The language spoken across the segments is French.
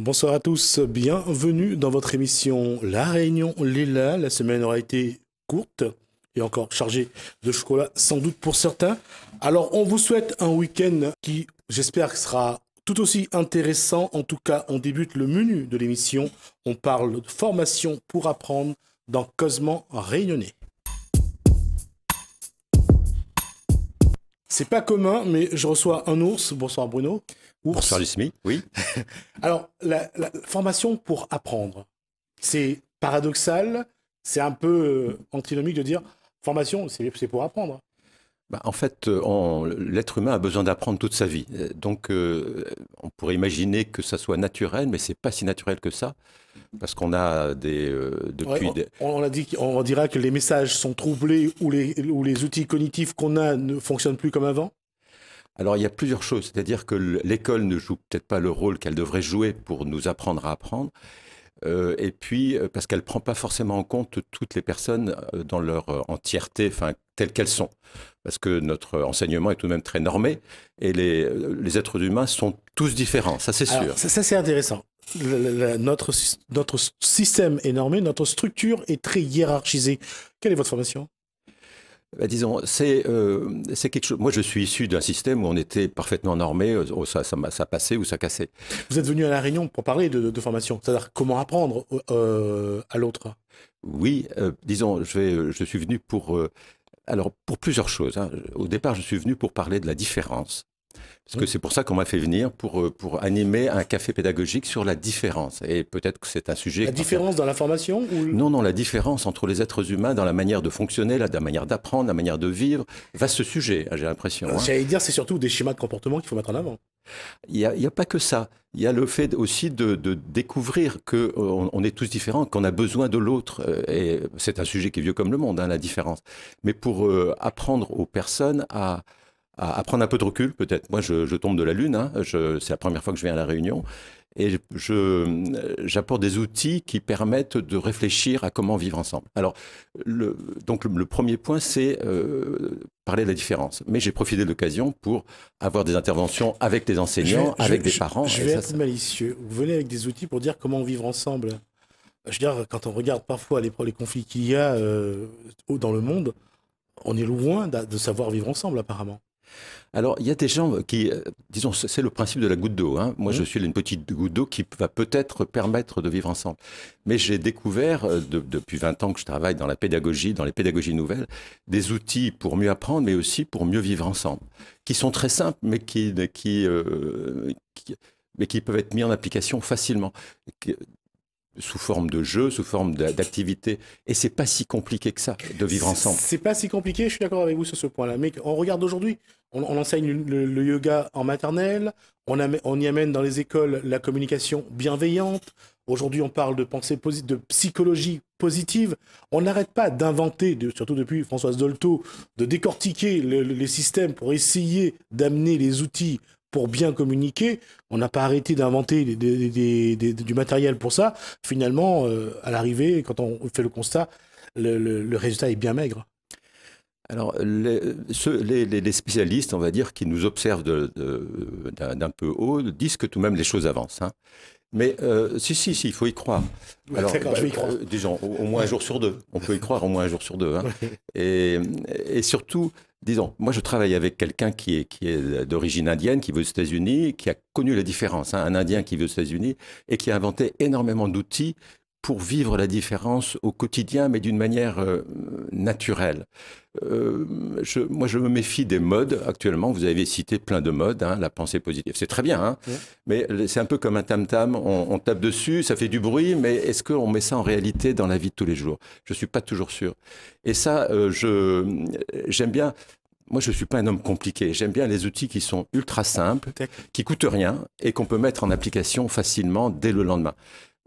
Bonsoir à tous, bienvenue dans votre émission La Réunion Léla. La semaine aura été courte et encore chargée de chocolat, sans doute pour certains. Alors, on vous souhaite un week-end qui, j'espère, sera tout aussi intéressant. En tout cas, on débute le menu de l'émission. On parle de formation pour apprendre dans Cosman Réunionnais. C'est pas commun, mais je reçois un ours. Bonsoir Bruno. Ours. Bonsoir Lucie, oui. Alors, la formation pour apprendre, c'est paradoxal, c'est un peu antinomique de dire formation, c'est pour apprendre. En fait, l'être humain a besoin d'apprendre toute sa vie. Donc, on pourrait imaginer que ça soit naturel, mais c'est pas si naturel que ça, parce qu'on a depuis... Ouais, on dira que les messages sont troublés ou les outils cognitifs qu'on a ne fonctionnent plus comme avant. Alors, il y a plusieurs choses. C'est-à-dire que l'école ne joue peut-être pas le rôle qu'elle devrait jouer pour nous apprendre à apprendre. Et puis, parce qu'elle ne prend pas forcément en compte toutes les personnes dans leur entièreté, enfin, telles qu'elles sont. Parce que notre enseignement est tout de même très normé et les êtres humains sont tous différents, ça c'est sûr. Ça c'est intéressant. Notre système est normé, notre structure est très hiérarchisée. Quelle est votre formation ? Disons, c'est quelque chose. Moi, je suis issu d'un système où on était parfaitement normé, ça passait ou ça cassait. Vous êtes venu à La Réunion pour parler de formation, c'est-à-dire comment apprendre à l'autre. Oui, disons, je suis venu pour plusieurs choses. Hein. Au départ, je suis venu pour parler de la différence. Parce que c'est pour ça qu'on m'a fait venir, pour animer un café pédagogique sur la différence. Et peut-être que c'est un sujet... La différence dans la formation ou... Non, la différence entre les êtres humains dans la manière de fonctionner, la manière d'apprendre, la manière de vivre. Vaste sujet, j'ai l'impression. J'allais dire, c'est surtout des schémas de comportement qu'il faut mettre en avant. Il y a pas que ça. Il y a le fait aussi de découvrir qu'on est tous différents, qu'on a besoin de l'autre. Et c'est un sujet qui est vieux comme le monde, hein, la différence. Mais pour apprendre aux personnes à prendre un peu de recul, peut-être. Moi, je tombe de la Lune, hein. C'est la première fois que je viens à La Réunion, et j'apporte des outils qui permettent de réfléchir à comment vivre ensemble. Alors, donc le premier point, c'est parler de la différence. Mais j'ai profité de l'occasion pour avoir des interventions avec des enseignants, avec des parents. Je vais être malicieux. Vous venez avec des outils pour dire comment vivre ensemble. Je veux dire, quand on regarde parfois les conflits qu'il y a dans le monde, on est loin de savoir vivre ensemble, apparemment. Alors, il y a des gens qui, disons, c'est le principe de la goutte d'eau. Hein. Moi, je suis une petite goutte d'eau qui va peut-être permettre de vivre ensemble. Mais j'ai découvert, depuis 20 ans que je travaille dans la pédagogie, dans les pédagogies nouvelles, des outils pour mieux apprendre, mais aussi pour mieux vivre ensemble, qui sont très simples, mais qui peuvent être mis en application facilement. Sous forme de jeu, sous forme d'activité. Et c'est pas si compliqué que ça, de vivre ensemble. C'est pas si compliqué, je suis d'accord avec vous sur ce point-là. Mais on regarde aujourd'hui, on enseigne le yoga en maternelle, on y amène dans les écoles la communication bienveillante. Aujourd'hui, on parle de pensée positive, de psychologie positive. On n'arrête pas d'inventer, surtout depuis Françoise Dolto, de décortiquer les systèmes pour essayer d'amener les outils pour bien communiquer. On n'a pas arrêté d'inventer du matériel pour ça. Finalement, à l'arrivée, quand on fait le constat, le résultat est bien maigre. Alors, les spécialistes, on va dire, qui nous observent d'un peu haut, disent que tout de même les choses avancent. Hein. Mais si, il faut y croire. Alors, je vais y croire. Disons, au moins un jour sur deux. On peut y croire au moins un jour sur deux. Hein. Et surtout, disons, moi je travaille avec quelqu'un qui est d'origine indienne, qui vit aux États-Unis, qui a connu la différence. Hein, un Indien qui vit aux États-Unis et qui a inventé énormément d'outils pour vivre la différence au quotidien, mais d'une manière naturelle. Moi, je me méfie des modes actuellement. Vous avez cité plein de modes, hein, la pensée positive. C'est très bien, hein, mais c'est un peu comme un tam-tam. On tape dessus, ça fait du bruit, mais est-ce qu'on met ça en réalité dans la vie de tous les jours? Je ne suis pas toujours sûr. Et ça, j'aime bien... Moi, je ne suis pas un homme compliqué. J'aime bien les outils qui sont ultra simples, qui coûtent rien et qu'on peut mettre en application facilement dès le lendemain.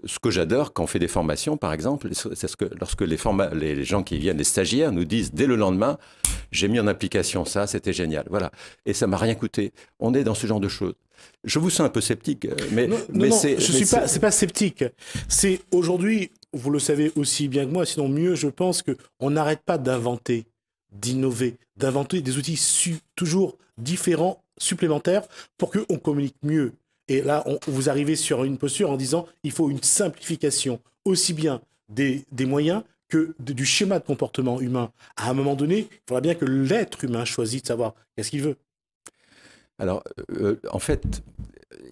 Ce que j'adore quand on fait des formations, par exemple, c'est lorsque les gens qui viennent, les stagiaires, nous disent dès le lendemain, j'ai mis en application ça, c'était génial. Voilà. Et ça m'a rien coûté. On est dans ce genre de choses. Je vous sens un peu sceptique, mais c'est pas sceptique. C'est aujourd'hui, vous le savez aussi bien que moi, sinon mieux, je pense qu'on n'arrête pas d'inventer, d'innover, d'inventer des outils toujours différents, supplémentaires, pour qu'on communique mieux. Et là, vous arrivez sur une posture en disant il faut une simplification aussi bien des moyens que du schéma de comportement humain. À un moment donné, il faudra bien que l'être humain choisisse de savoir qu'est-ce qu'il veut. Alors, en fait,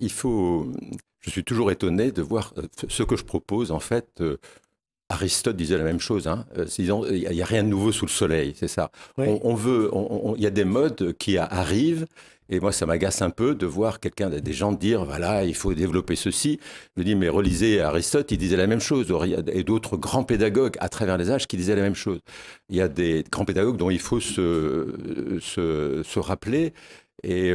je suis toujours étonné de voir ce que je propose. En fait, Aristote disait la même chose. Hein. Il n'y a rien de nouveau sous le soleil, c'est ça. Oui. Il y a des modes qui arrivent. Et moi, ça m'agace un peu de voir des gens dire, voilà, il faut développer ceci. Je dis, mais relisez Aristote, il disait la même chose. Et d'autres grands pédagogues à travers les âges qui disaient la même chose. Il y a des grands pédagogues dont il faut se rappeler. Et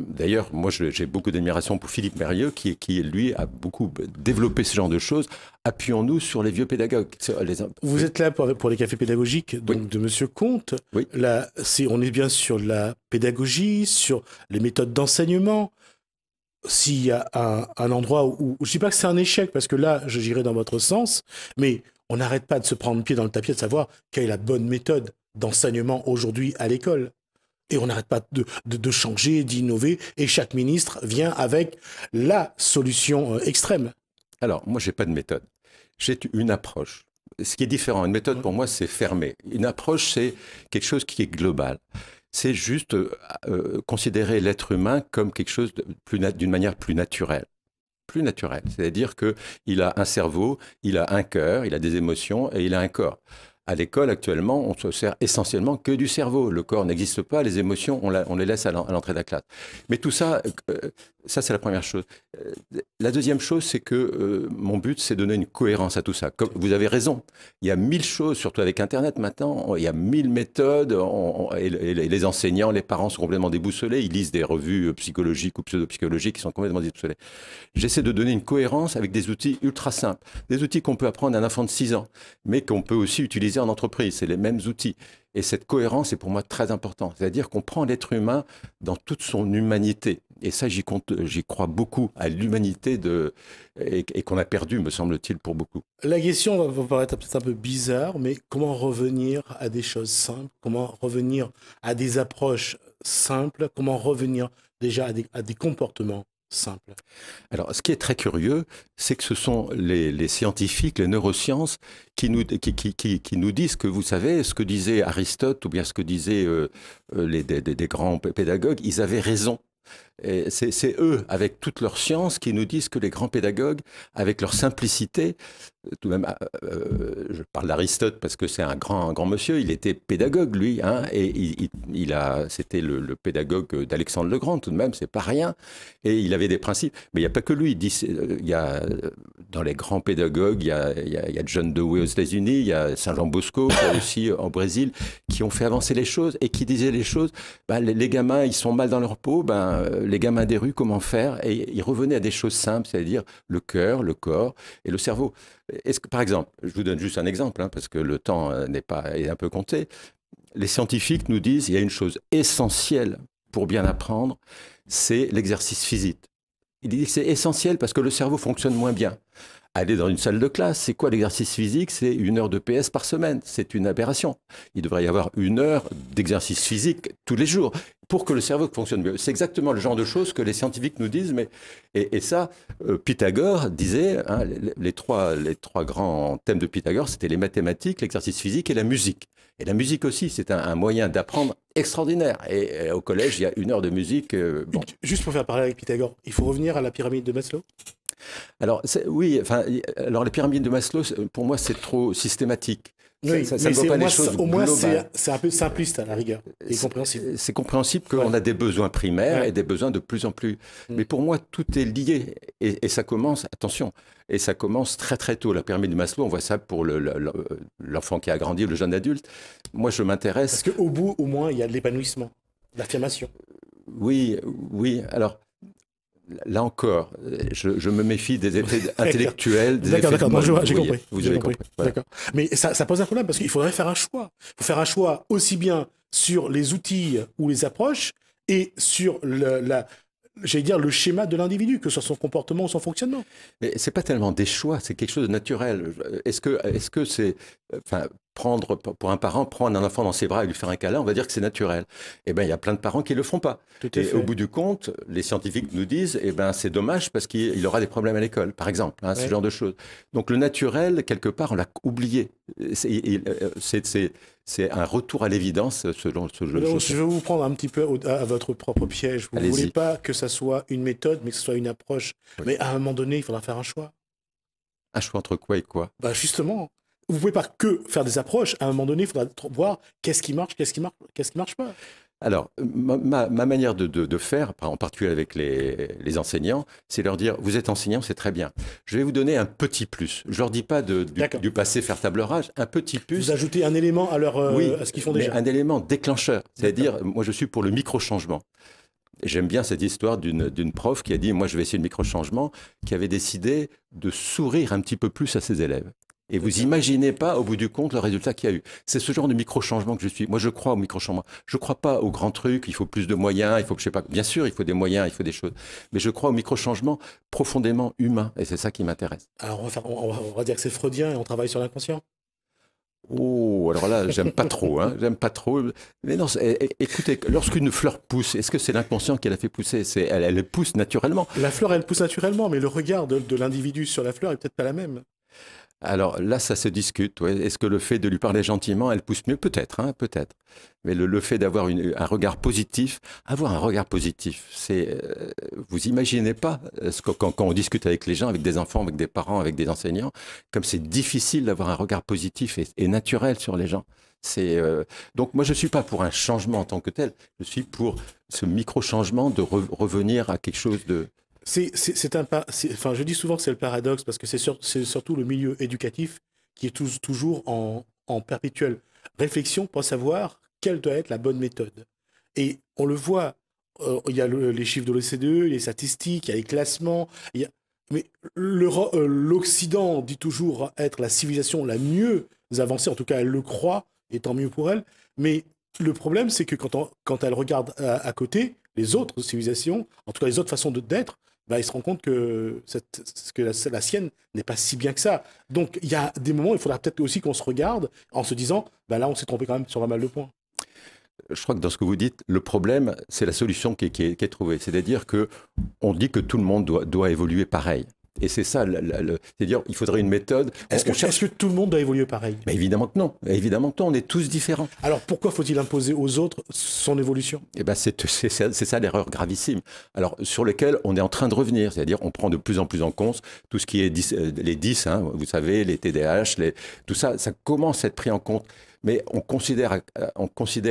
d'ailleurs, moi, j'ai beaucoup d'admiration pour Philippe Mérieux, qui, lui, a beaucoup développé ce genre de choses. Appuyons-nous sur les vieux pédagogues. Vous êtes là pour les cafés pédagogiques donc, de Monsieur Comte. Oui. Là, on est bien sur la pédagogie, sur les méthodes d'enseignement. S'il y a un endroit où je ne dis pas que c'est un échec, parce que là, j'irai dans votre sens, mais on n'arrête pas de se prendre le pied dans le tapis de savoir quelle est la bonne méthode d'enseignement aujourd'hui à l'école. Et on n'arrête pas de changer, d'innover, et chaque ministre vient avec la solution extrême. Alors, moi, je n'ai pas de méthode. J'ai une approche. Ce qui est différent, une méthode pour moi, c'est fermé. Une approche, c'est quelque chose qui est global. C'est juste considérer l'être humain comme quelque chose d'une manière plus naturelle. Plus naturelle. C'est-à-dire qu'il a un cerveau, il a un cœur, il a des émotions et il a un corps. À l'école, actuellement, on se sert essentiellement que du cerveau. Le corps n'existe pas, les émotions, on les laisse à l'entrée de la classe. Mais tout ça, ça c'est la première chose. La deuxième chose, c'est que mon but, c'est de donner une cohérence à tout ça. Comme vous avez raison, il y a 1000 choses, surtout avec Internet maintenant, il y a 1000 méthodes, et les enseignants, les parents sont complètement déboussolés, ils lisent des revues psychologiques ou pseudo-psychologiques qui sont complètement déboussolés. J'essaie de donner une cohérence avec des outils ultra simples, des outils qu'on peut apprendre à un enfant de 6 ans, mais qu'on peut aussi utiliser en entreprise, c'est les mêmes outils. Et cette cohérence est pour moi très importante. C'est-à-dire qu'on prend l'être humain dans toute son humanité. Et ça, j'y crois beaucoup à l'humanité et qu'on a perdu, me semble-t-il, pour beaucoup. La question va paraître peut-être un peu bizarre, mais comment revenir à des choses simples? Comment revenir à des approches simples? Comment revenir déjà à des comportements simples? Alors, ce qui est très curieux, c'est que ce sont les scientifiques, les neurosciences, qui nous disent que, vous savez, ce que disait Aristote ou bien ce que disaient des grands pédagogues, ils avaient raison. C'est eux, avec toute leur science, qui nous disent que les grands pédagogues, avec leur simplicité, tout de même, je parle d'Aristote parce que c'est un grand monsieur, il était pédagogue, lui, hein, et c'était le pédagogue d'Alexandre le Grand, tout de même, c'est pas rien, et il avait des principes, mais il n'y a pas que lui, dans les grands pédagogues, il y a John Dewey aux États-Unis, il y a Saint Jean Bosco aussi au Brésil, qui ont fait avancer les choses et qui disaient les choses, les gamins, ils sont mal dans leur peau, les gamins des rues, comment faire? Et ils revenaient à des choses simples, c'est-à-dire le cœur, le corps et le cerveau. Est-ce que, par exemple, je vous donne juste un exemple, hein, parce que le temps est un peu compté, les scientifiques nous disent qu'il y a une chose essentielle pour bien apprendre, c'est l'exercice physique. Ils disent que c'est essentiel parce que le cerveau fonctionne moins bien. Aller dans une salle de classe, c'est quoi l'exercice physique? C'est 1 heure de PS par semaine. C'est une aberration. Il devrait y avoir 1 heure d'exercice physique tous les jours pour que le cerveau fonctionne mieux. C'est exactement le genre de choses que les scientifiques nous disent. Et ça, Pythagore disait, hein, les trois grands thèmes de Pythagore, c'était les mathématiques, l'exercice physique et la musique. Et la musique aussi, c'est un moyen d'apprendre extraordinaire. Et au collège, il y a 1 heure de musique. Bon. Juste pour faire parler avec Pythagore, il faut revenir à la pyramide de Maslow? Alors, oui, alors les pyramides de Maslow, pour moi, c'est trop systématique. Oui, ça ne voit pas les choses au moins globales. c'est un peu simpliste à la rigueur et compréhensible. C'est compréhensible qu'on a des besoins primaires et des besoins de plus en plus. Mais pour moi, tout est lié. Et ça commence, attention, et ça commence très très tôt. La pyramide de Maslow, on voit ça pour l'enfant qui a grandi, le jeune adulte. Moi, je m'intéresse... Parce qu'au bout, au moins, il y a de l'épanouissement, l'affirmation. Oui, alors... Là encore, je me méfie des effets intellectuels. D'accord, j'ai compris. Vous avez compris. Voilà. D'accord. Mais ça pose un problème parce qu'il faudrait faire un choix. Il faut faire un choix aussi bien sur les outils ou les approches et sur j'allais dire, le schéma de l'individu, que ce soit son comportement ou son fonctionnement. Mais c'est pas tellement des choix, c'est quelque chose de naturel. Est-ce que c'est... Enfin, pour un parent, prendre un enfant dans ses bras et lui faire un câlin, on va dire que c'est naturel. Eh bien, il y a plein de parents qui ne le font pas. Et au bout du compte, les scientifiques nous disent, eh ben, c'est dommage parce qu'il aura des problèmes à l'école, par exemple, ce genre de choses. Donc le naturel, quelque part, on l'a oublié. C'est un retour à l'évidence, ce genre de choses. Je vais vous prendre un petit peu à votre propre piège. Vous ne voulez pas que ça soit une méthode, mais que ce soit une approche. Oui. Mais à un moment donné, il faudra faire un choix. Un choix entre quoi et quoi? Bah justement, vous ne pouvez pas que faire des approches. À un moment donné, il faudra voir qu'est-ce qui marche, qu'est-ce qui marche pas. Alors, ma manière de faire, en particulier avec les enseignants, c'est leur dire, vous êtes enseignant, c'est très bien. Je vais vous donner un petit plus. Je ne leur dis pas du passé faire table rase, un petit plus. Vous ajoutez un élément à ce qu'ils font déjà. Un élément déclencheur. C'est-à-dire, moi je suis pour le micro-changement. J'aime bien cette histoire d'une prof qui a dit, moi je vais essayer le micro-changement, qui avait décidé de sourire un petit peu plus à ses élèves. Et vous imaginez pas, au bout du compte, le résultat qu'il y a eu. C'est ce genre de micro-changement que je suis. Moi, je crois au micro-changement. Je ne crois pas aux grands trucs, il faut plus de moyens, il faut que, je sais pas, bien sûr, il faut des moyens, il faut des choses. Mais je crois au micro-changement profondément humain. Et c'est ça qui m'intéresse. Alors, on va dire que c'est freudien et on travaille sur l'inconscient. Oh, alors là, j'aime pas trop, hein, j'aime pas trop. Mais non, écoutez, lorsqu'une fleur pousse, est-ce que c'est l'inconscient qui l'a fait pousser? Elle pousse naturellement. La fleur, elle pousse naturellement, mais le regard de l'individu sur la fleur est peut-être pas la même. Alors là, ça se discute. Ouais. Est-ce que le fait de lui parler gentiment, elle pousse mieux? Peut-être, hein, peut-être. Mais le fait d'avoir un regard positif, c'est... vous imaginez pas, quand on discute avec les gens, avec des enfants, avec des parents, avec des enseignants, comme c'est difficile d'avoir un regard positif et naturel sur les gens. Donc moi, je ne suis pas pour un changement en tant que tel. Je suis pour ce micro-changement de revenir à quelque chose de... Enfin, je dis souvent que c'est le paradoxe parce que c'est surtout le milieu éducatif qui est toujours en perpétuelle réflexion pour savoir quelle doit être la bonne méthode. Et on le voit, il y a les chiffres de l'OCDE, les statistiques, il y a les classements. Mais l'Occident dit toujours être la civilisation la mieux avancée, en tout cas elle le croit, et tant mieux pour elle. Mais le problème, c'est que quand elle regarde à côté, les autres civilisations, en tout cas les autres façons d'être, il se rend compte que la sienne n'est pas si bien que ça. Donc, il y a des moments, il faudra peut-être aussi qu'on se regarde en se disant, là, on s'est trompé quand même sur pas mal de points. Je crois que dans ce que vous dites, le problème, c'est la solution qui est trouvée. C'est-à-dire qu'on dit que tout le monde doit évoluer pareil. Et c'est ça, c'est-à-dire il faudrait une méthode. Est-ce que tout le monde doit évoluer pareil? Évidemment que non. Évidemment que non, on est tous différents. Alors pourquoi faut-il imposer aux autres son évolution? C'est ça l'erreur gravissime. Alors sur lequel on est en train de revenir, c'est-à-dire on prend de plus en plus en compte tout ce qui est les 10, hein, vous savez, les TDAH, tout ça, ça commence à être pris en compte. Mais on considère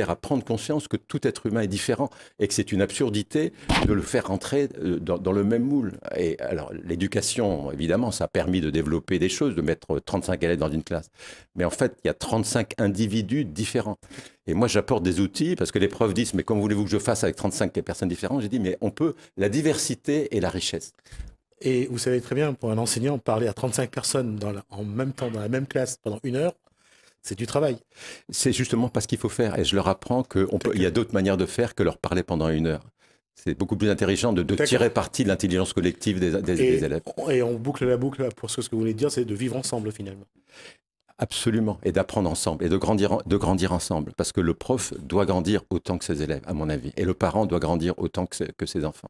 à prendre conscience que tout être humain est différent et que c'est une absurdité de le faire rentrer dans le même moule. Et alors, l'éducation, évidemment, ça a permis de développer des choses, de mettre 35 élèves dans une classe. Mais en fait, il y a 35 individus différents. Et moi, j'apporte des outils parce que les profs disent « Mais comment voulez-vous que je fasse avec 35 personnes différentes ?» J'ai dit « Mais on peut, la diversité et la richesse. » Et vous savez très bien, pour un enseignant, parler à 35 personnes en même temps, dans la même classe, pendant 1 heure, c'est du travail. C'est justement pas ce qu'il faut faire. Et je leur apprends qu'il y a d'autres manières de faire que leur parler pendant 1 heure. C'est beaucoup plus intelligent de tirer parti de l'intelligence collective des élèves. Et on boucle la boucle pour ce que vous voulez dire, c'est de vivre ensemble finalement. Absolument. Et d'apprendre ensemble. Et de grandir ensemble. Parce que le prof doit grandir autant que ses élèves, à mon avis. Et le parent doit grandir autant que ses enfants.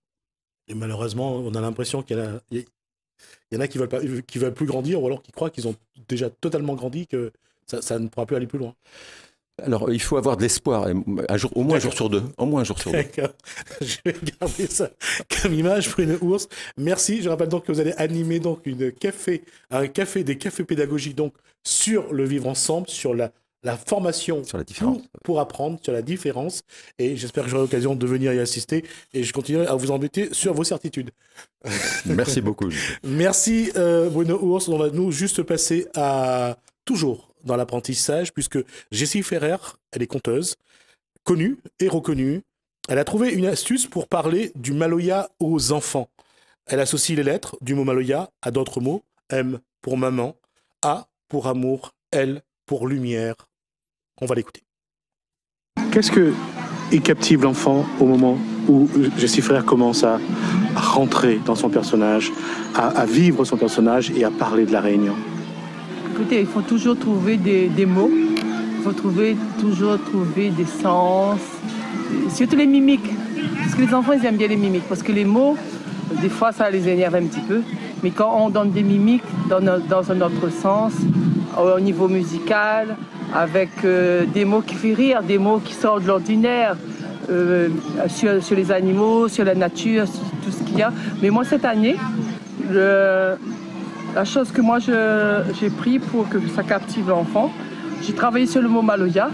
Et malheureusement, on a l'impression qu'il y en a qui veulent plus grandir ou alors qui croient qu'ils ont déjà totalement grandi, que ça ne pourra plus aller plus loin. Alors, il faut avoir de l'espoir, au moins un jour sur deux. Au moins un jour sur deux. D'accord. Je vais garder ça comme image pour une ours. Merci. Je rappelle donc que vous allez animer donc des cafés pédagogiques donc sur le vivre ensemble, sur la formation sur la différence. Pour apprendre sur la différence. Et j'espère que j'aurai l'occasion de venir y assister. Et je continuerai à vous embêter sur vos certitudes. Merci beaucoup. Merci Bruno Ours. On va nous juste passer à toujours dans l'apprentissage, puisque Jessie Ferrer, elle est conteuse, connue et reconnue. Elle a trouvé une astuce pour parler du maloya aux enfants. Elle associe les lettres du mot maloya à d'autres mots. M pour maman, A pour amour, L pour lumière. On va l'écouter. Qu'est-ce qui captive l'enfant au moment où Jessie Ferrer commence à rentrer dans son personnage, à vivre son personnage et à parler de la Réunion? Écoutez, il faut toujours trouver des mots faut toujours trouver des sens, surtout les mimiques. Parce que les enfants, ils aiment bien les mimiques. Parce que les mots, des fois, ça les énerve un petit peu. Mais quand on donne des mimiques dans un autre sens, au niveau musical, avec des mots qui font rire, des mots qui sortent de l'ordinaire, sur les animaux, sur la nature, sur tout ce qu'il y a. Mais moi, cette année, la chose que moi j'ai pris pour que ça captive l'enfant, j'ai travaillé sur le mot Maloya,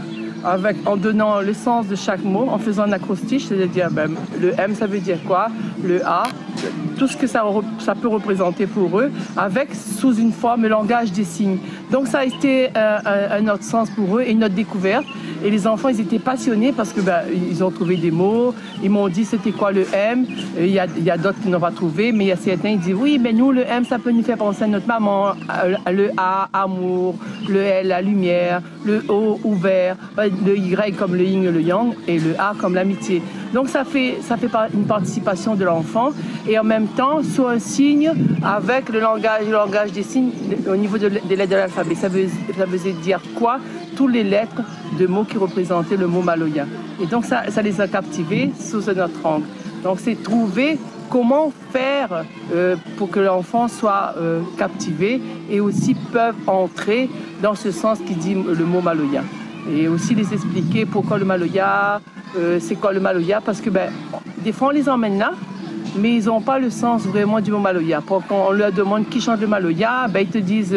en donnant le sens de chaque mot, en faisant un acrostiche, c'est-à-dire le M ça veut dire quoi, le A, tout ce que ça peut représenter pour eux, avec sous une forme le langage des signes. Donc ça a été un autre sens pour eux et une autre découverte. Et les enfants, ils étaient passionnés parce que ils ont trouvé des mots. Ils m'ont dit c'était quoi le M. Il y a d'autres qui n'ont pas trouvé, mais il y a certains qui disent oui, mais nous le M ça peut nous faire penser à notre maman. Le A, amour. Le L, la lumière. Le O, ouvert. Le Y comme le yin et le yang. Et le A comme l'amitié. Donc ça fait une participation de l'enfant et en même temps soit un signe avec le langage des signes au niveau des lettres de l'alphabet. Ça veut dire quoi? Toutes les lettres de mots qui représentaient le mot Maloya. Et donc ça les a captivés sous notre angle. Donc c'est trouver comment faire pour que l'enfant soit captivé et aussi peuvent entrer dans ce sens qui dit le mot Maloya. Et aussi les expliquer pourquoi le Maloya, c'est quoi le Maloya, parce que des fois on les emmène là, mais ils n'ont pas le sens vraiment du mot Maloya. Quand on leur demande qui chante le Maloya, ils te disent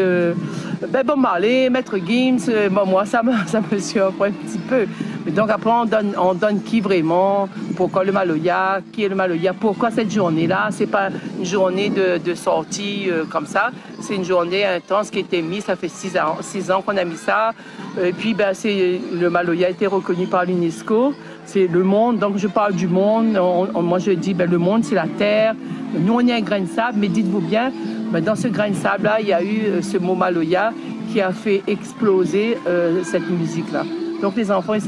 Bob Marley, Maître Gims, moi ça me surprend un petit peu. Mais donc après on donne qui vraiment, pourquoi le Maloya, qui est le Maloya, pourquoi cette journée-là, c'est pas une journée de sortie comme ça, c'est une journée intense qui a été mise, ça fait 6 ans qu'on a mis ça. Et puis le Maloya a été reconnu par l'UNESCO. C'est le monde, donc je parle du monde. Moi je dis, le monde c'est la terre. Nous on est un grain de sable, mais dites-vous bien, dans ce grain de sable-là, il y a eu ce mot Maloya qui a fait exploser cette musique-là. Donc les enfants, ils se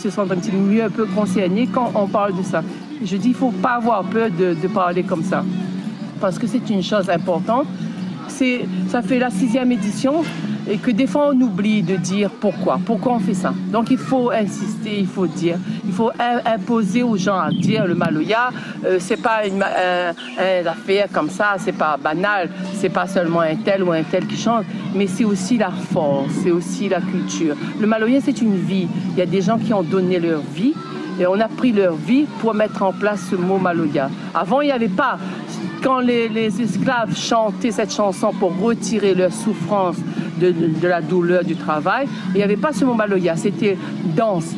sentent un petit peu mieux, un peu concernés quand on parle de ça. Je dis, il ne faut pas avoir peur de parler comme ça, parce que c'est une chose importante. Ça fait la 6e édition. Et que des fois on oublie de dire pourquoi on fait ça. Donc il faut insister, il faut dire, il faut imposer aux gens à dire le Maloya, c'est pas une affaire comme ça, c'est pas banal, c'est pas seulement un tel ou un tel qui chante, mais c'est aussi la force, c'est aussi la culture. Le Maloya c'est une vie, il y a des gens qui ont donné leur vie et on a pris leur vie pour mettre en place ce mot Maloya. Avant il n'y avait pas, quand les esclaves chantaient cette chanson pour retirer leur souffrance de la douleur du travail, il n'y avait pas ce mot Maloya, c'était danse.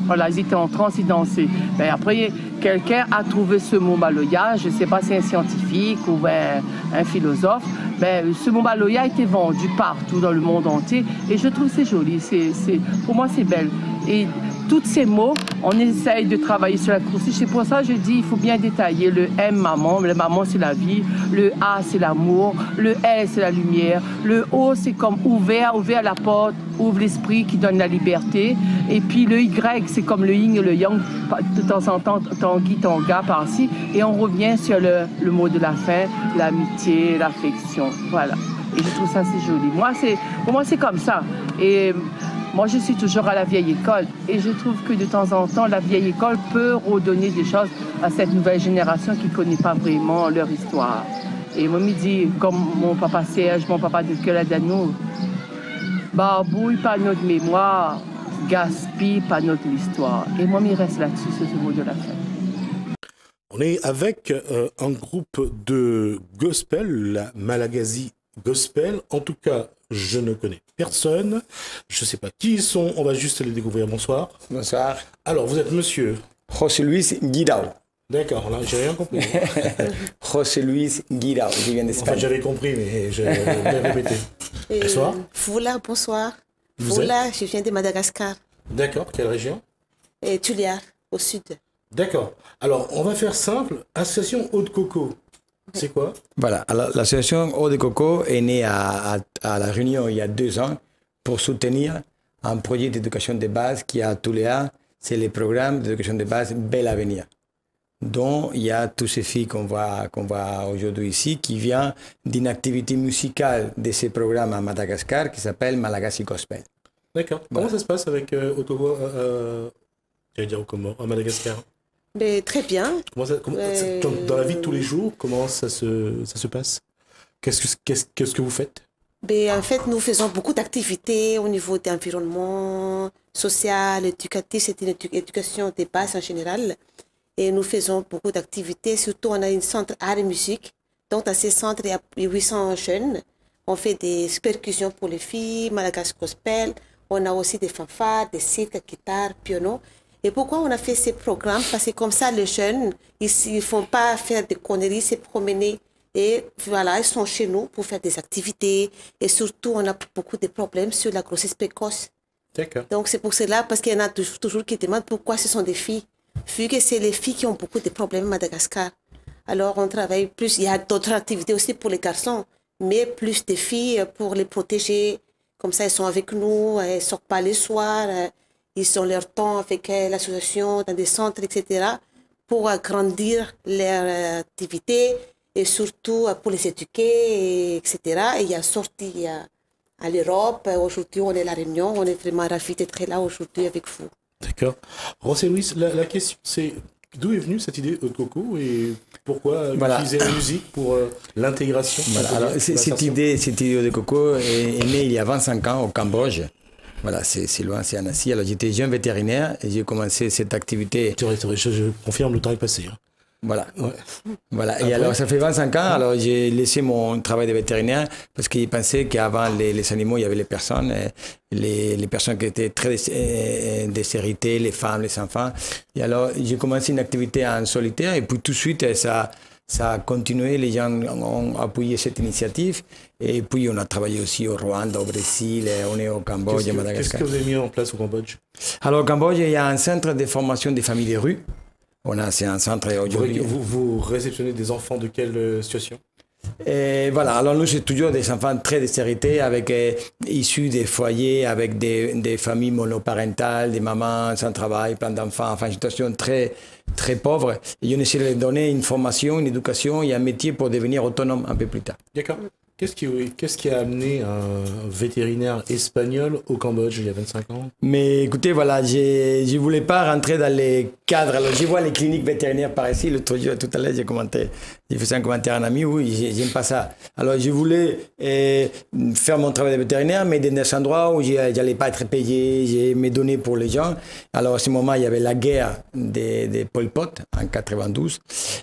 Voilà, ils étaient en transe, ils dansaient. Après, quelqu'un a trouvé ce mot Maloya, je ne sais pas si c'est un scientifique ou un philosophe, ce mot Maloya a été vendu partout dans le monde entier et je trouve que c'est joli, pour moi c'est belle. Et tous ces mots, on essaye de travailler sur la croustille. C'est pour ça que je dis il faut bien détailler. Le M, maman. Le maman, c'est la vie. Le A, c'est l'amour. Le L, c'est la lumière. Le O, c'est comme ouvert la porte, ouvre l'esprit qui donne la liberté. Et puis le Y, c'est comme le yin et le yang, de temps en temps, Tanguy, Tanga, par-ci. Et on revient sur le mot de la fin, l'amitié, l'affection. Voilà. Et je trouve ça c'est joli. Pour moi, c'est comme ça. Et moi, je suis toujours à la vieille école et je trouve que de temps en temps, la vieille école peut redonner des choses à cette nouvelle génération qui ne connaît pas vraiment leur histoire. Et moi, je me dis, comme mon papa Serge, mon papa de Keladano, barbouille pas notre mémoire, gaspille pas notre histoire. Et moi, je reste là-dessus, c'est ce mot de la fin. On est avec un groupe de gospel, la Malagasy Gospel. En tout cas, je ne connais personne. Je ne sais pas qui ils sont. On va juste les découvrir. Bonsoir. Bonsoir. Alors, vous êtes monsieur José Luis Guidao. D'accord, là, j'ai rien compris. José Luis Guidao, qui vient d'Espagne. Enfin, j'avais compris, mais je vais répéter. Bonsoir. Foula, bonsoir. Foula, je viens de Madagascar. D'accord, quelle région? Tulia, au sud. D'accord. Alors, on va faire simple. Association Eau de Coco. C'est quoi? Voilà, alors l'association Eau de Coco est née à La Réunion il y a 2 ans pour soutenir un projet d'éducation de base qui a à Tuléa, c'est le programme d'éducation de base Bel Avenir, dont il y a tous ces filles qu'on voit aujourd'hui ici, qui vient d'une activité musicale de ce programme à Madagascar qui s'appelle Malagasy Gospel. D'accord. Voilà. Comment ça se passe avec Otobo, j'allais dire comment, à Madagascar? Mais très bien. Dans la vie de tous les jours, comment ça se passe? Qu'est-ce que vous faites? Mais en fait, nous faisons beaucoup d'activités au niveau de l'environnement social, éducatif, c'est une éducation de base en général. Et nous faisons beaucoup d'activités, surtout on a un centre art et musique. Donc dans ces centres, il y a 800 jeunes. On fait des percussions pour les filles, Madagascar gospel. On a aussi des fanfares, des cirques, guitare, piano. Et pourquoi on a fait ces programmes? Parce que comme ça, les jeunes, ils ne font pas faire des conneries, se promener. Et voilà, ils sont chez nous pour faire des activités. Et surtout, on a beaucoup de problèmes sur la grossesse précoce. D'accord. Donc c'est pour cela, parce qu'il y en a toujours qui demandent pourquoi ce sont des filles. Vu que c'est les filles qui ont beaucoup de problèmes à Madagascar. Alors on travaille plus, il y a d'autres activités aussi pour les garçons, mais plus des filles pour les protéger. Comme ça, elles sont avec nous, elles ne sortent pas les soirs, ils ont leur temps avec l'association, dans des centres, etc. pour agrandir leur activité et surtout pour les éduquer, etc. Et il y a sorti à l'Europe. Aujourd'hui, on est à La Réunion. On est vraiment ravis d'être là aujourd'hui avec vous. D'accord. José Luis, la question c'est d'où est venue cette idée Otkoko et pourquoi utiliser la musique pour l'intégration? Voilà. Alors, cette idée de Coco est née il y a 25 ans au Cambodge. Voilà, c'est loin, c'est en Asie. Alors j'étais jeune vétérinaire et j'ai commencé cette activité. Je confirme, le temps est passé. Hein. Voilà. Ouais. Voilà. Et alors, ça fait 25 ans, alors j'ai laissé mon travail de vétérinaire parce que je pensais qu'avant les animaux, il y avait les personnes, les personnes qui étaient très déshéritées, les femmes, les enfants. Et alors, j'ai commencé une activité en solitaire et puis tout de suite, ça a continué, les gens ont appuyé cette initiative et puis on a travaillé aussi au Rwanda, au Brésil, on est au Cambodge, à Madagascar. Qu'est-ce que vous avez mis en place au Cambodge? Alors au Cambodge, il y a un centre de formation des familles des rues. C'est un centre aujourd'hui. Vous réceptionnez des enfants de quelle situation? Et voilà, alors nous, c'est toujours des enfants très déshérités, issus des foyers, avec des familles monoparentales, des mamans sans travail, plein d'enfants, enfin, une situation très, très pauvre. Et on essaie de leur donner une formation, une éducation et un métier pour devenir autonome un peu plus tard. D'accord. Qu'est-ce qui a amené un vétérinaire espagnol au Cambodge il y a 25 ans? Mais écoutez, voilà, je ne voulais pas rentrer dans les cadres. Alors, je vois les cliniques vétérinaires par ici. L'autre jour, tout à l'heure, j'ai fait un commentaire à un ami. Oui, j'aime pas ça. Alors, je voulais faire mon travail de vétérinaire, mais dans des endroits où je n'allais pas être payé, je me donnais pour les gens. Alors, à ce moment, il y avait la guerre des Pol Pot en 92.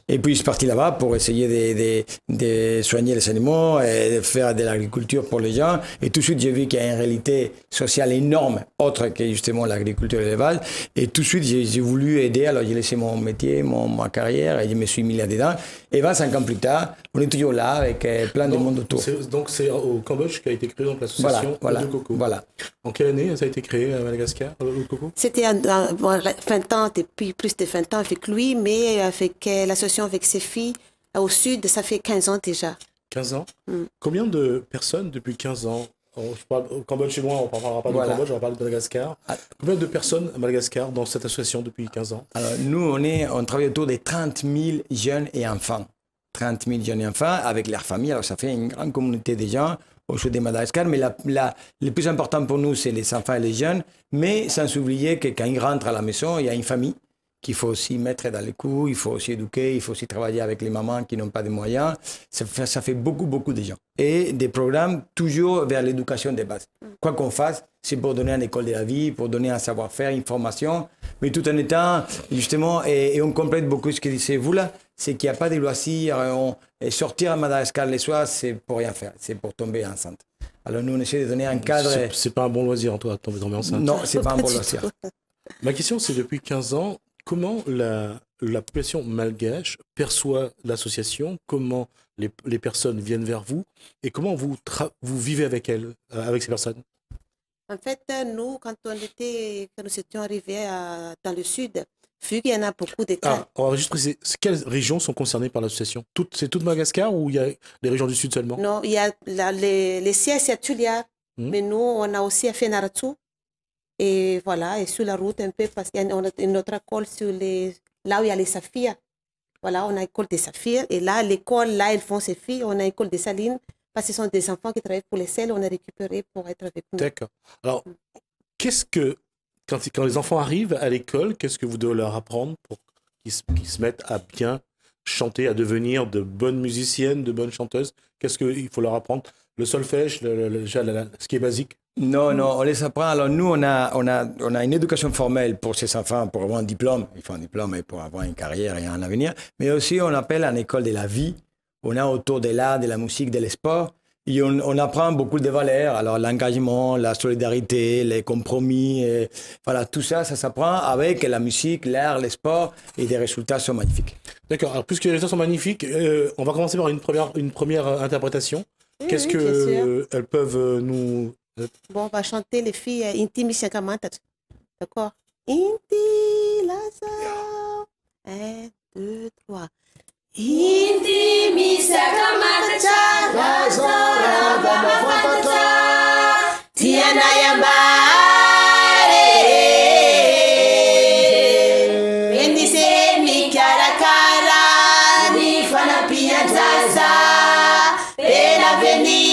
Et puis, je suis parti là-bas pour essayer de soigner les animaux et de faire de l'agriculture pour les gens. Et tout de suite, j'ai vu qu'il y a une réalité sociale énorme, autre que justement l'agriculture et l'élevage. Et tout de suite, j'ai voulu aider. Alors, j'ai laissé mon métier, ma carrière, et je me suis mis là-dedans. Et 25 ans plus tard, on est toujours là avec plein de monde autour. Donc, c'est au Cambodge qu'a été créée l'association Otkoko. Voilà. En quelle année ça a été créé à Madagascar, Otkoko? C'était 20 ans, depuis plus de 20 ans avec lui, mais avec l'association avec ses filles au sud, ça fait 15 ans déjà. 15 ans. Combien de personnes depuis 15 ans? Je parle, au Cambodge, c'est loin, on ne parlera pas du Cambodge, on va parler de Madagascar. Combien de personnes à Madagascar dans cette association depuis 15 ans? Alors, nous, on travaille autour de 30 000 jeunes et enfants. 30 000 jeunes et enfants avec leurs familles. Alors, ça fait une grande communauté de gens au sud de Madagascar. Mais le plus important pour nous, c'est les enfants et les jeunes. Mais sans oublier que quand ils rentrent à la maison, il y a une famille qu'il faut aussi mettre dans les coups, il faut aussi éduquer, il faut aussi travailler avec les mamans qui n'ont pas de moyens. Ça fait beaucoup, beaucoup de gens. Et des programmes toujours vers l'éducation de base. Quoi qu'on fasse, c'est pour donner une école de la vie, pour donner un savoir-faire, une formation, mais tout en étant, justement, et on complète beaucoup ce que disait vous là, c'est qu'il n'y a pas de loisirs. Et sortir à Madagascar les soirs, c'est pour rien faire, c'est pour tomber enceinte. Alors nous, on essaie de donner un cadre... C'est pas un bon loisir, toi, tomber enceinte? Non, c'est pas un bon loisir. Ma question, c'est depuis 15 ans, comment la population malgache perçoit l'association? Comment les personnes viennent vers vous? Et comment vous vivez avec elles, avec ces personnes? En fait, nous, quand nous étions arrivés dans le sud, vu qu'il y en a beaucoup de cas... on va juste préciser, quelles régions sont concernées par l'association? C'est toute Madagascar ou il y a les régions du sud seulement? Non, il y a les sièges à Tulia, mais nous, on a aussi à Fenaratsu. Et voilà, et sur la route un peu, parce qu'on a une autre école là où il y a les saphirs. Voilà, on a l'école des saphirs. Et là, l'école, là, elles font ses filles. On a l'école des salines, parce que ce sont des enfants qui travaillent pour les sels. On a récupéré pour être avec nous. D'accord. Alors, qu'est-ce que, quand les enfants arrivent à l'école, qu'est-ce que vous devez leur apprendre pour qu'ils se mettent à bien chanter, à devenir de bonnes musiciennes, de bonnes chanteuses? Qu'est-ce qu'il faut leur apprendre? Le solfège, ce qui est basique? Non, non, on les apprend. Alors nous, on a une éducation formelle pour ces enfants, pour avoir un diplôme. Il faut un diplôme et pour avoir une carrière et un avenir. Mais aussi, on appelle une école de la vie. On a autour de l'art, de la musique, de l'esport. Et on apprend beaucoup de valeurs. Alors l'engagement, la solidarité, les compromis. Voilà, tout ça, ça s'apprend avec la musique, l'art, le sport. Et les résultats sont magnifiques. D'accord. Alors, puisque les résultats sont magnifiques, on va commencer par une première interprétation. Qu'est-ce qu'elles peuvent nous... Bon, on va chanter les filles Intimi Siakamanta. D'accord? Inti Lazare. 1, 2, 3. Intimi Siakamanta. Lazare. Tiana Yambare. Bendice mi Karakara. Ni Fana Piazza. Pela Venire.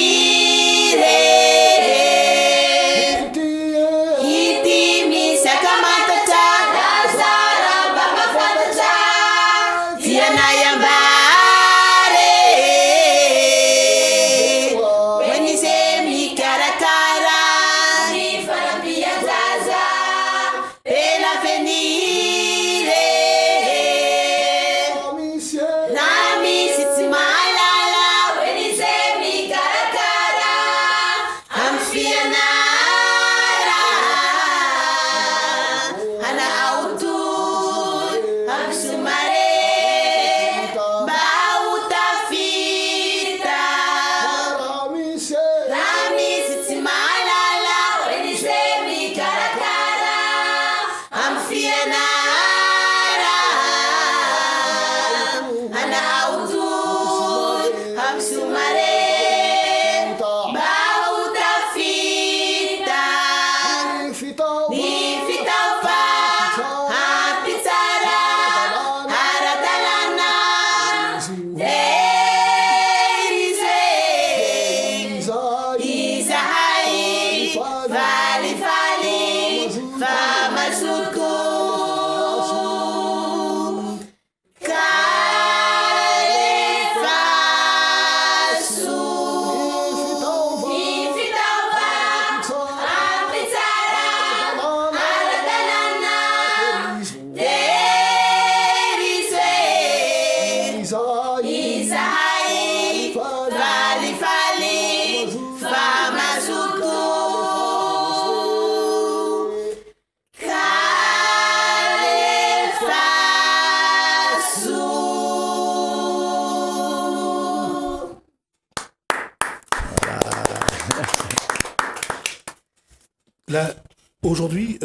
Là, aujourd'hui,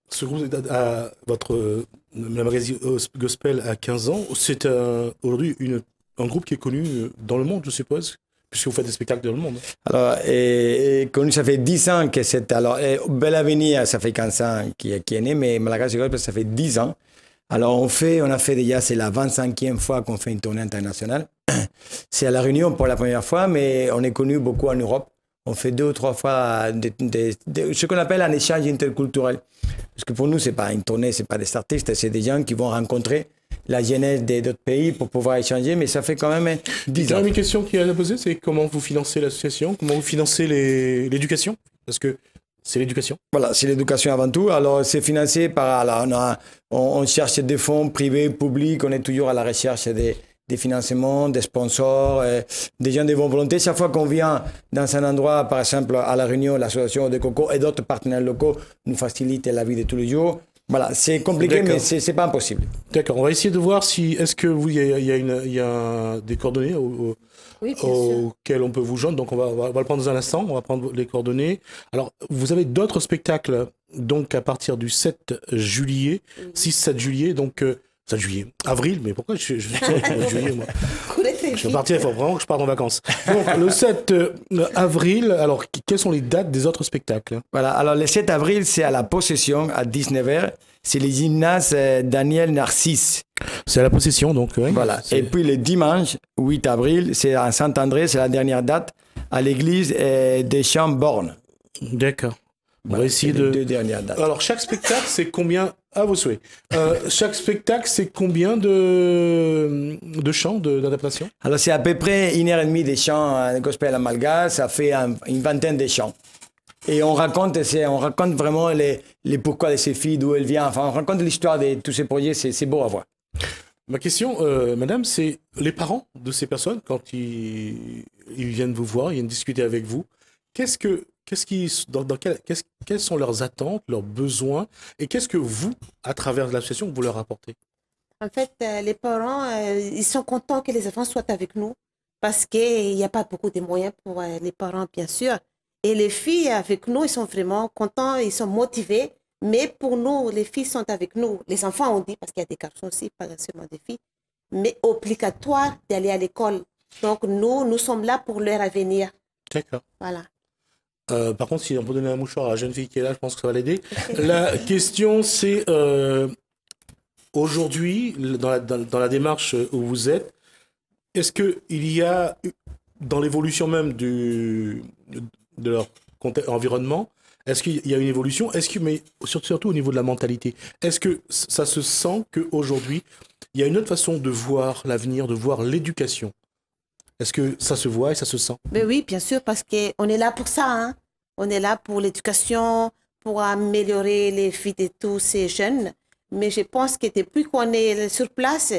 ce groupe, la magazine Gospel a 15 ans. C'est aujourd'hui un groupe qui est connu dans le monde, je suppose, puisque vous faites des spectacles dans le monde. Alors, connu, ça fait 10 ans que c'est... Alors, Bel Avenir, ça fait 15 ans qui est né, mais Malagasy Gospel, ça fait 10 ans. Alors, on a fait déjà, c'est la 25e fois qu'on fait une tournée internationale. C'est à La Réunion pour la première fois, mais on est connu beaucoup en Europe. On fait 2 ou 3 fois ce qu'on appelle un échange interculturel. Parce que pour nous, ce n'est pas une tournée, ce n'est pas des artistes, c'est des gens qui vont rencontrer la jeunesse d'autres pays pour pouvoir échanger, mais ça fait quand même 10 ans. Une question qui a posée, c'est comment vous financez l'association? Comment vous financez l'éducation? Parce que c'est l'éducation. Voilà, c'est l'éducation avant tout. Alors, c'est financé par... Alors, on cherche des fonds privés, publics, on est toujours à la recherche des financements, des sponsors, des gens de bonne volonté. Chaque fois qu'on vient dans un endroit, par exemple à La Réunion, l'association de Coco et d'autres partenaires locaux nous facilitent la vie de tous les jours. Voilà, c'est compliqué, mais c'est pas impossible. D'accord, on va essayer de voir si, est-ce que vous, il y a des coordonnées auxquelles on peut vous joindre. Donc on va le prendre dans un instant, on va prendre les coordonnées. Alors, vous avez d'autres spectacles, donc à partir du 7 juillet, 6-7 juillet, donc... 7 juillet. Avril, mais pourquoi je suis juillet, moi? Je suis parti, il faut vraiment que je parte en vacances. Donc, le 7 avril, alors, quelles sont les dates des autres spectacles? Voilà, alors le 7 avril, c'est à la Possession, à 19h. C'est le gymnase Daniel Narcisse. C'est à la Possession, donc. Oui, voilà. Et puis le dimanche, 8 avril, c'est à Saint-André, c'est la dernière date, à l'église des Champs-Bornes. D'accord. On va essayer les de... 2 dernières dates. Alors, chaque spectacle, c'est combien... À vos souhaits. Chaque spectacle, c'est combien de chants, d'adaptation? Alors, c'est à peu près 1h30 de chants de gospel à Malgache, ça fait une vingtaine de chants. Et on raconte vraiment les pourquoi de ces filles, d'où elles viennent. Enfin, on raconte l'histoire de tous ces projets, c'est beau à voir. Ma question, madame, c'est les parents de ces personnes, quand ils viennent vous voir, ils viennent discuter avec vous, quelles sont leurs attentes, leurs besoins, et qu'est-ce que vous, à travers l'association, vous leur apportez? En fait, les parents, ils sont contents que les enfants soient avec nous parce qu'il n'y a pas beaucoup de moyens pour les parents, bien sûr. Et les filles avec nous, ils sont vraiment contents, ils sont motivés. Mais pour nous, les filles sont avec nous. Les enfants, on dit, parce qu'il y a des garçons aussi, pas seulement des filles, mais obligatoire d'aller à l'école. Donc, nous sommes là pour leur avenir. D'accord. Voilà. Par contre, si on peut donner un mouchoir à la jeune fille qui est là, je pense que ça va l'aider. La question, c'est aujourd'hui, dans la démarche où vous êtes, est-ce qu'il y a, dans l'évolution même de leur environnement, est-ce qu'il y a une évolution? Mais surtout au niveau de la mentalité, est-ce que ça se sent qu'aujourd'hui, il y a une autre façon de voir l'avenir, de voir l'éducation? Est-ce que ça se voit et ça se sent? Mais oui, bien sûr, parce qu'on est là pour ça. Hein. On est là pour l'éducation, pour améliorer les vies de tous ces jeunes. Mais je pense que depuis qu'on est sur place,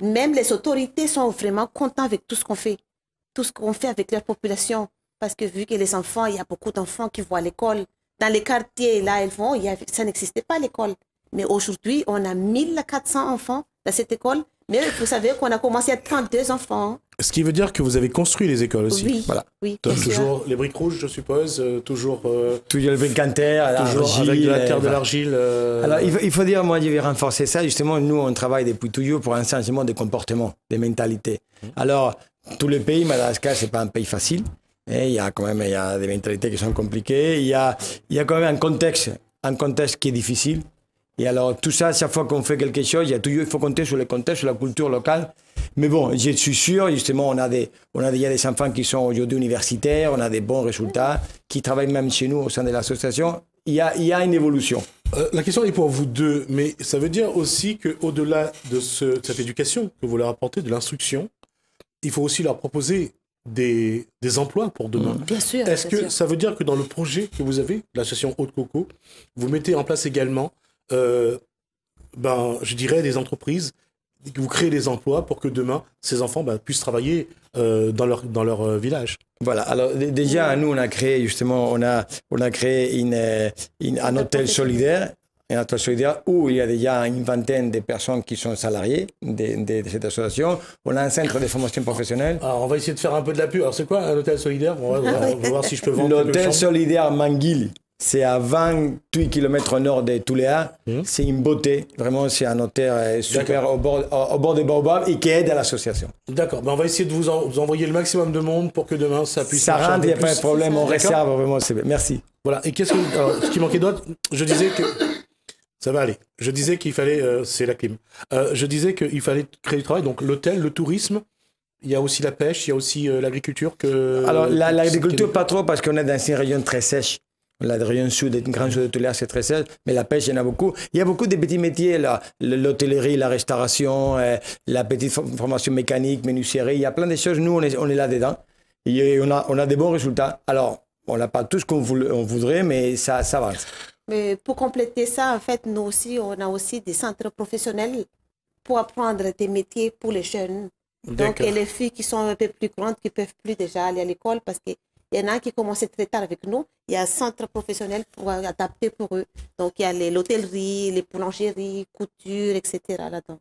même les autorités sont vraiment contents avec tout ce qu'on fait. Tout ce qu'on fait avec leur population. Parce que vu que les enfants, il y a beaucoup d'enfants qui vont à l'école. Dans les quartiers, là, ça n'existait pas l'école. Mais aujourd'hui, on a 1400 enfants dans cette école. Mais vous savez qu'on a commencé à 32 enfants. Ce qui veut dire que vous avez construit les écoles aussi. Oui, voilà. Oui, toujours les briques rouges, je suppose. Toujours le brique en terre, toujours avec de la terre, de l'argile. Alors, il faut dire, moi, je vais renforcer ça. Justement, nous, on travaille depuis toujours pour un changement de comportement, de mentalité. Alors, tous les pays, Madagascar, c'est pas un pays facile. Et il y a des mentalités qui sont compliquées. Il y a quand même un contexte qui est difficile. Et alors, tout ça, chaque fois qu'on fait quelque chose, il faut compter sur le contexte, sur la culture locale. Mais bon, je suis sûr, justement, on a déjà des enfants qui sont aujourd'hui universitaires, on a des bons résultats, qui travaillent même chez nous au sein de l'association. Il y a une évolution. La question est pour vous deux, mais ça veut dire aussi qu'au-delà de cette éducation que vous leur apportez, de l'instruction, il faut aussi leur proposer des emplois pour demain. Bien sûr. Est-ce que ça veut dire que dans le projet que vous avez, l'association Haute Coco, vous mettez en place également je dirais des entreprises, que vous créez des emplois pour que demain, ces enfants puissent travailler dans leur village? Voilà. Alors déjà, nous, on a créé justement, on a créé un hôtel solidaire. Un hôtel solidaire où il y a déjà une vingtaine de personnes qui sont salariées de cette association. On a un centre de formation professionnelle. Alors, on va essayer de faire un peu de la pub. Alors, c'est quoi un hôtel solidaire? On va voir si je peux vendre. L'hôtel solidaire Manguil. C'est à 28 km au nord de Touléa. C'est une beauté. Vraiment, c'est un hôtel super au bord des baobabs et qui aide à l'association. D'accord. On va essayer de vous envoyer le maximum de monde pour que demain, ça puisse... Ça rentre, il n'y a pas de problème. On réserve vraiment. Merci. Voilà. Et ce qui manquait d'autre, je disais que... Ça va aller. Je disais qu'il fallait... c'est la clim. Je disais qu'il fallait créer du travail. Donc, l'hôtel, le tourisme... Il y a aussi la pêche, il y a aussi l'agriculture. Alors, l'agriculture, pas trop, parce qu'on est dans une région très sèche. La région sud, une grande sud de Touléa, c'est très sèche, mais la pêche, il y en a beaucoup. Il y a beaucoup de petits métiers, l'hôtellerie, la restauration, la petite formation mécanique, menuiserie. Il y a plein de choses. Nous, on est là-dedans. Et on a des bons résultats. Alors, on n'a pas tout ce qu'on voudrait, mais ça avance. Mais pour compléter ça, en fait, nous aussi, on a aussi des centres professionnels pour apprendre des métiers pour les jeunes. Donc, et les filles qui sont un peu plus grandes, qui ne peuvent plus déjà aller à l'école parce qu'il y en a qui commençaient très tard avec nous. Il y a un centre professionnel adapté pour eux. Donc, il y a l'hôtellerie, les boulangeries, couture, etc. là-dedans.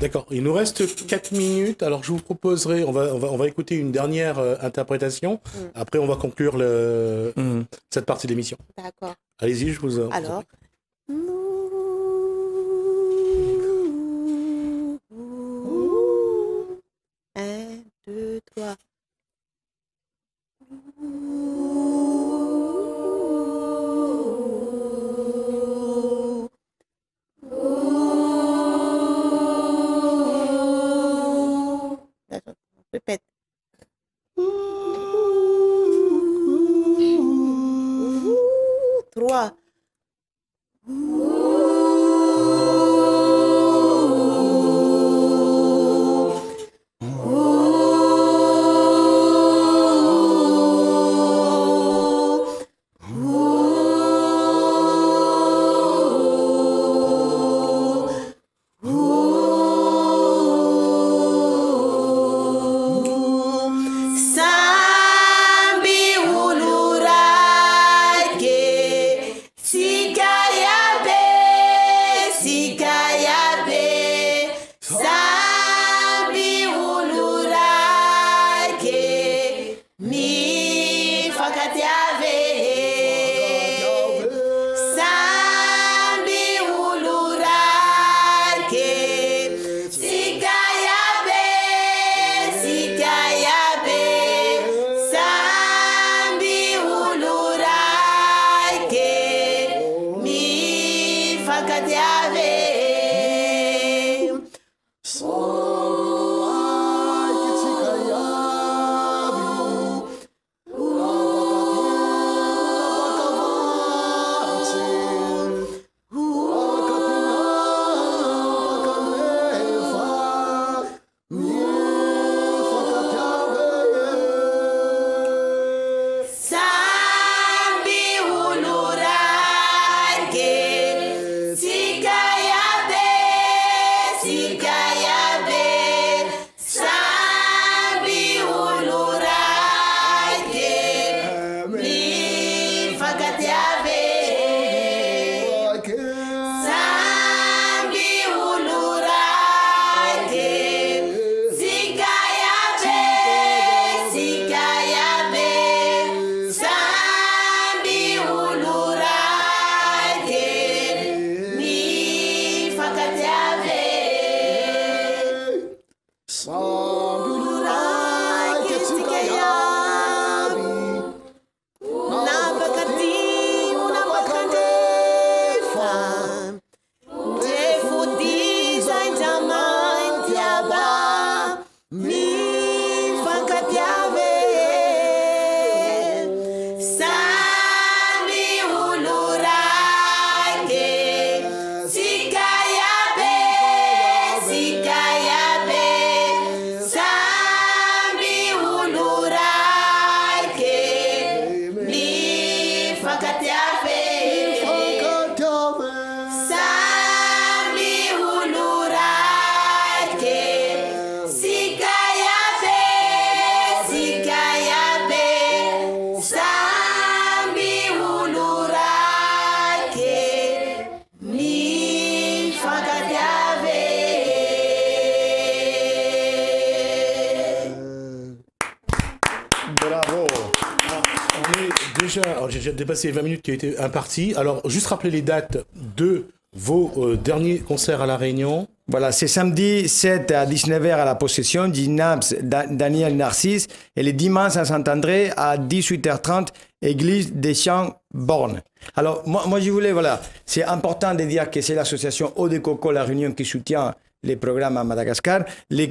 D'accord. Il nous reste 4 minutes. Alors, je vous proposerai, on va écouter une dernière interprétation. Après, on va conclure cette partie de l'émission. D'accord. Allez-y, je vous... Alors... Un, deux, trois. Répète. 3. j'ai dépassé les 20 minutes qui ont été imparties. Alors, juste rappeler les dates de vos derniers concerts à La Réunion. Voilà, c'est samedi 7 à 19h à la Possession, Ginaps Daniel Narcisse, et le dimanche à Saint-André à 18h30, Église des Champs Borne. Alors, moi je voulais, voilà, c'est important de dire que c'est l'association Eau de Coco La Réunion qui soutient les programmes à Madagascar.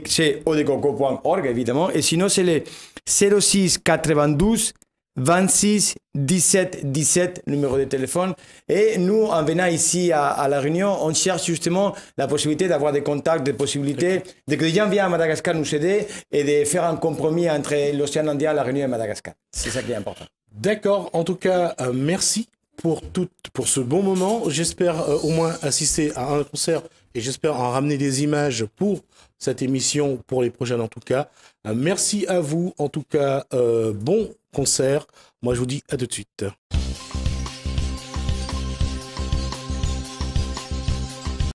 C'est audecoco.org, évidemment, et sinon c'est le 06 92 26 17 17, numéro de téléphone. Et nous, en venant ici à La Réunion, on cherche justement la possibilité d'avoir des contacts, des possibilités, de que les gens viennent à Madagascar nous aider et de faire un compromis entre l'océan Indien, La Réunion et Madagascar. C'est ça qui est important. D'accord. En tout cas, merci pour ce bon moment. J'espère au moins assister à un concert et j'espère en ramener des images pour cette émission, pour les prochaines en tout cas. Merci à vous. En tout cas, bon concert. Moi, je vous dis à tout de suite.